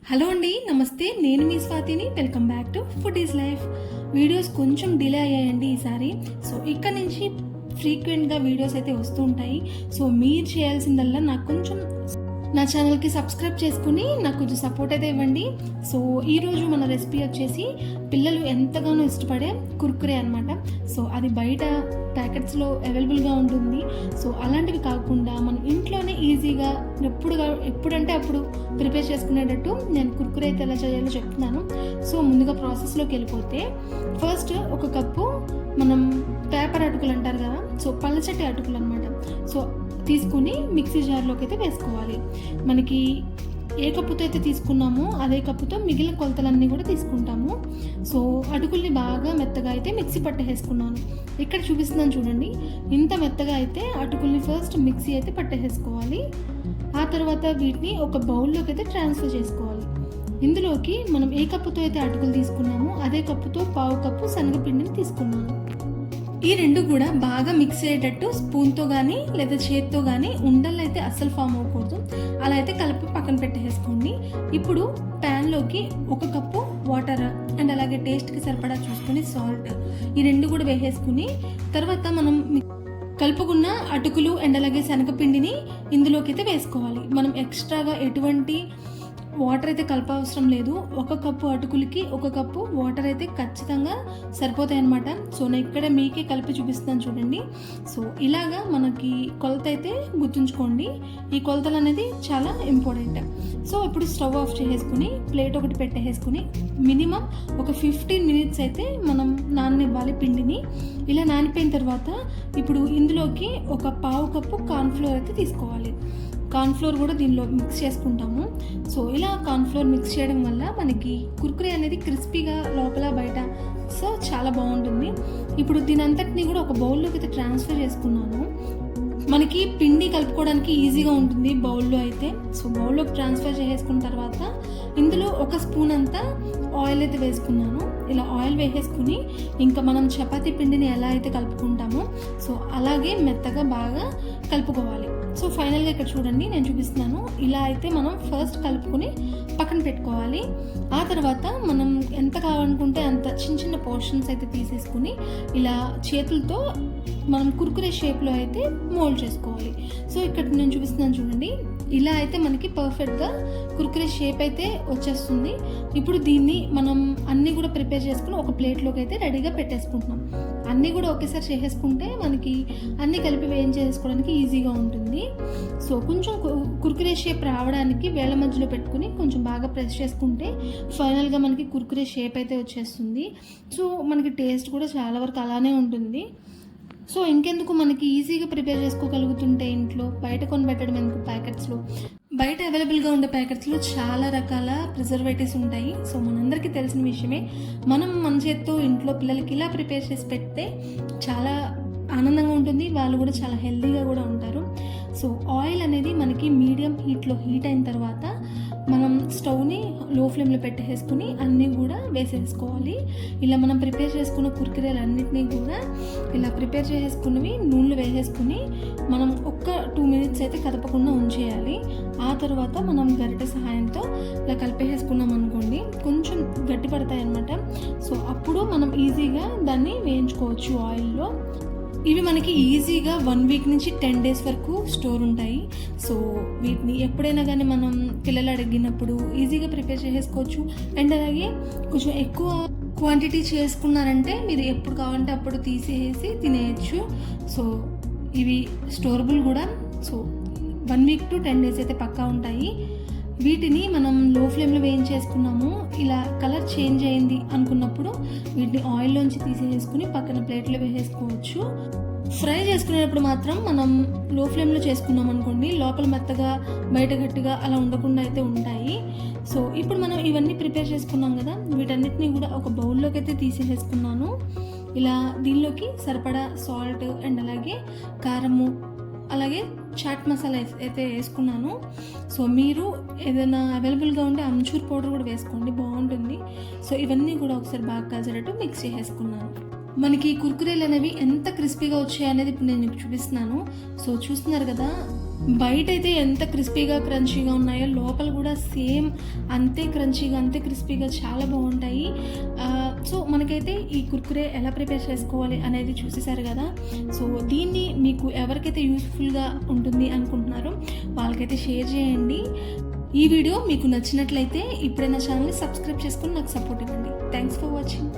Hello అండి, నమస్తే. నేను మీ స్వాతిని. Welcome back to food is life. Videos కొంచెం డిలే అయ్యాయండి ఈసారి. సో ఇక్కడ నుంచి ఫ్రీక్వెంట్గా వీడియోస్ అయితే వస్తూ ఉంటాయి. సో మీరు చేయాల్సిందల్లా నాకు కొంచెం నా ఛానల్కి సబ్స్క్రైబ్ చేసుకుని నాకు కొంచెం సపోర్ట్ అయితే ఇవ్వండి. సో ఈరోజు మన రెసిపీ వచ్చేసి పిల్లలు ఎంతగానో ఇష్టపడే కుర్కురే అనమాట. సో అది బయట ప్యాకెట్స్లో అవైలబుల్గా ఉంటుంది. సో అలాంటివి కాకుండా మనం ఇంట్లోనే ఈజీగా ఎప్పుడంటే అప్పుడు ప్రిపేర్ చేసుకునేటట్టు నేను కుర్కురే అయితే ఎలా చేయాలో చెప్తున్నాను. సో ముందుగా ప్రాసెస్లోకి వెళ్ళిపోతే ఫస్ట్ ఒక కప్పు మనం పేపర్ అటుకులు అంటారు కదా, సో పలచటి అటుకులు అనమాట. సో తీసుకుని మిక్సీ జార్లోకి అయితే వేసుకోవాలి. మనకి ఏ కప్పుతో అయితే తీసుకున్నామో అదే కప్పుతో మిగిలిన కొలతలన్నీ కూడా తీసుకుంటాము. సో అటుకుల్ని బాగా మెత్తగా అయితే మిక్సీ పట్టేసుకున్నాను. ఇక్కడ చూపిస్తున్నాను చూడండి. ఇంత మెత్తగా అయితే అటుకుల్ని ఫస్ట్ మిక్సీ అయితే పట్టేసుకోవాలి. ఆ తర్వాత వీటిని ఒక బౌల్లోకి అయితే ట్రాన్స్ఫర్ చేసుకోవాలి. ఇందులోకి మనం ఏ కప్పుతో అయితే అటుకులు తీసుకున్నామో అదే కప్పుతో పావు కప్పు శనగపిండిని తీసుకున్నాను. ఈ రెండు కూడా బాగా మిక్స్ అయ్యేటట్టు స్పూన్తో కానీ లేదా చేత్తో కానీ ఉండలు అయితే అస్సలు ఫామ్ అవ్వకూడదు. అలా అయితే కలిపి పక్కన పెట్టేసుకోండి. ఇప్పుడు ప్యాన్లోకి ఒక కప్పు వాటర్ అండ్ అలాగే టేస్ట్కి సరిపడా చూసుకుని సాల్ట్, ఈ రెండు కూడా వేసేసుకుని తర్వాత మనం కలుపుకున్న అటుకులు అండ్ అలాగే శనగపిండిని ఇందులోకి అయితే వేసుకోవాలి. మనం ఎక్స్ట్రాగా ఎటువంటి వాటర్ అయితే కలపవసరం లేదు. ఒక కప్పు అటుకులకి ఒక కప్పు వాటర్ అయితే ఖచ్చితంగా సరిపోతాయి అన్నమాట. సో నేను ఇక్కడ మీకే కలిపి చూపిస్తాను చూడండి. సో ఇలాగా మనకి కొలత అయితే గుర్తుంచుకోండి. ఈ కొలతలు అనేది చాలా ఇంపార్టెంట్. సో ఇప్పుడు స్టవ్ ఆఫ్ చేసేసుకుని ప్లేట్ ఒకటి పెట్టేసుకుని మినిమం ఒక 15 మినిట్స్ అయితే మనం నాననివ్వాలి పిండిని. ఇలా నానిపోయిన తర్వాత ఇప్పుడు ఇందులోకి ఒక పావు కప్పు కార్న్ఫ్లోర్ అయితే తీసుకోవాలి. కార్న్ఫ్లోర్ కూడా దీనిలో మిక్స్ చేసుకుంటాము. సో ఇలా కార్న్ఫ్లోర్ మిక్స్ చేయడం వల్ల మనకి కుర్కురే అనేది క్రిస్పీగా లోపల బయట సో చాలా బాగుంటుంది. ఇప్పుడు దీని అంతటిని కూడా ఒక బౌల్లోకి అయితే ట్రాన్స్ఫర్ చేసుకున్నాను. మనకి పిండి కలుపుకోవడానికి ఈజీగా ఉంటుంది బౌల్లో అయితే. సో బౌల్లోకి ట్రాన్స్ఫర్ చేసుకున్న తర్వాత ఇందులో ఒక స్పూన్ అంతా ఆయిల్ అయితే వేసుకున్నాను. ఇలా ఆయిల్ వేసేసుకుని ఇంకా మనం చపాతీ పిండిని ఎలా అయితే కలుపుకుంటామో సో అలాగే మెత్తగా బాగా కలుపుకోవాలి. సో ఫైనల్గా ఇక్కడ చూడండి నేను చూపిస్తున్నాను. ఇలా అయితే మనం ఫస్ట్ కలుపుకొని పక్కన పెట్టుకోవాలి. ఆ తర్వాత మనం ఎంత కావాలనుకుంటే అంత చిన్న చిన్న పోర్షన్స్ అయితే తీసేసుకుని ఇలా చేతులతో మనం కుర్కురే షేప్లో అయితే మోల్డ్ చేసుకోవాలి. సో ఇక్కడ నేను చూపిస్తున్నాను చూడండి. ఇలా అయితే మనకి పర్ఫెక్ట్గా కుర్కురే షేప్ అయితే వచ్చేస్తుంది. ఇప్పుడు దీన్ని మనం అన్నీ కూడా ప్రిపేర్ చేసుకుని ఒక ప్లేట్లోకి అయితే రెడీగా పెట్టేసుకుంటున్నాం. అన్నీ కూడా ఒకేసారి చేసేసుకుంటే మనకి అన్నీ కలిపి వేయించేసుకోవడానికి ఈజీగా ఉంటుంది. సో కొంచెం కుర్కురే షేప్ రావడానికి వేళ్ళ మధ్యలో పెట్టుకుని కొంచెం బాగా ప్రెస్ చేసుకుంటే ఫైనల్గా మనకి కుర్కురే షేప్ అయితే వచ్చేస్తుంది. సో మనకి టేస్ట్ కూడా చాలా వరకు అలానే ఉంటుంది. సో ఇంకెందుకు మనకి ఈజీగా ప్రిపేర్ చేసుకోగలుగుతుంటే ఇంట్లో బయట కొనిపెట్టడం ఎందుకు ప్యాకెట్స్లో. బయట అవైలబుల్గా ఉండే ప్యాకెట్స్లో చాలా రకాల ప్రిజర్వేటివ్స్ ఉంటాయి. సో మనందరికీ తెలిసిన విషయమే. మనం మన చేత్తో ఇంట్లో పిల్లలకి ఇలా ప్రిపేర్ చేసి పెడితే చాలా ఆనందంగా ఉంటుంది. వాళ్ళు కూడా చాలా హెల్తీగా కూడా ఉంటారు. సో ఆయిల్ అనేది మనకి మీడియం హీట్లో హీట్ అయిన తర్వాత మనం స్టవ్ని లో ఫ్లేమ్లో పెట్టేసుకుని అన్నీ కూడా వేసేసుకోవాలి. ఇలా మనం ప్రిపేర్ చేసుకున్న కుర్కురేలు అన్నిటినీ కూడా ఇలా ప్రిపేర్ చేసుకున్నవి నూనెలో వేసేసుకుని మనం ఒక్క 2 మినిట్స్ అయితే కదపకుండా ఉంచేయాలి. ఆ తర్వాత మనం గరిటె సహాయంతో ఇలా కలిపేసుకున్నాం అనుకోండి కొంచెం గట్టి పడతాయి అన్నమాట. సో అప్పుడు మనం ఈజీగా దాన్ని వేయించుకోవచ్చు ఆయిల్లో. ఇవి మనకి ఈజీగా 1 వీక్ నుంచి 10 డేస్ వరకు స్టోర్ ఉంటాయి. సో వీటిని ఎప్పుడైనా కానీ మనం పిల్లలు అడిగినప్పుడు ఈజీగా ప్రిపేర్ చేసేసుకోవచ్చు. అండ్ అలాగే కొంచెం ఎక్కువ క్వాంటిటీ చేసుకున్నారంటే మీరు ఎప్పుడు కావాలంటే అప్పుడు తీసేసి తినేయచ్చు. సో ఇవి స్టోరబుల్ కూడా. సో 1 వీక్ టు 10 డేస్ అయితే పక్కా ఉంటాయి. వీటిని మనం లో ఫ్లేమ్లో వేయించేసుకున్నాము. ఇలా కలర్ చేంజ్ అయింది అనుకున్నప్పుడు వీటిని ఆయిల్లోంచి తీసేసుకుని పక్కన ప్లేట్లో వేసేసుకోవచ్చు. ఫ్రై చేసుకునేటప్పుడు మాత్రం మనం లో ఫ్లేమ్లో చేసుకున్నాం అనుకోండి లోపల మెత్తగా బయట గట్టిగా అలా ఉండకుండా అయితే ఉంటాయి. సో ఇప్పుడు మనం ఇవన్నీ ప్రిపేర్ చేసుకున్నాం కదా, వీటన్నిటిని కూడా ఒక బౌల్లోకి అయితే తీసేసుకున్నాను. ఇలా దీనిలోకి సరిపడా సాల్ట్ అండ్ అలాగే కారము అలాగే చాట్ మసాలా అయితే వేసుకున్నాను. సో మీరు ఏదైనా అవైలబుల్గా ఉంటే అమ్చూర్ పౌడర్ కూడా వేసుకోండి, బాగుంటుంది. సో ఇవన్నీ కూడా ఒకసారి బాగా కలిసేటట్టు మిక్స్ చేసేసుకున్నాను. మనకి కుర్కురేలు అనేవి ఎంత క్రిస్పీగా వచ్చాయి అనేది ఇప్పుడు నేను చూపిస్తున్నాను. సో చూస్తున్నారు కదా, బయట అయితే ఎంత క్రిస్పీగా క్రంచీగా ఉన్నాయో లోపల కూడా సేమ్ అంతే క్రంచీగా అంతే క్రిస్పీగా చాలా బాగుంటాయి. సో మనకైతే ఈ కుర్కురే ఎలా ప్రిపేర్ చేసుకోవాలి అనేది చూసేశారు కదా. సో దీన్ని మీకు ఎవరికైతే యూస్ఫుల్గా ఉంటుంది అనుకుంటున్నారో వాళ్ళకైతే షేర్ చేయండి. ఈ వీడియో మీకు నచ్చినట్లయితే ఇప్పుడే నా ఛానల్ని సబ్స్క్రైబ్ చేసుకొని నాకు సపోర్ట్ ఇవ్వండి. Thanks for watching.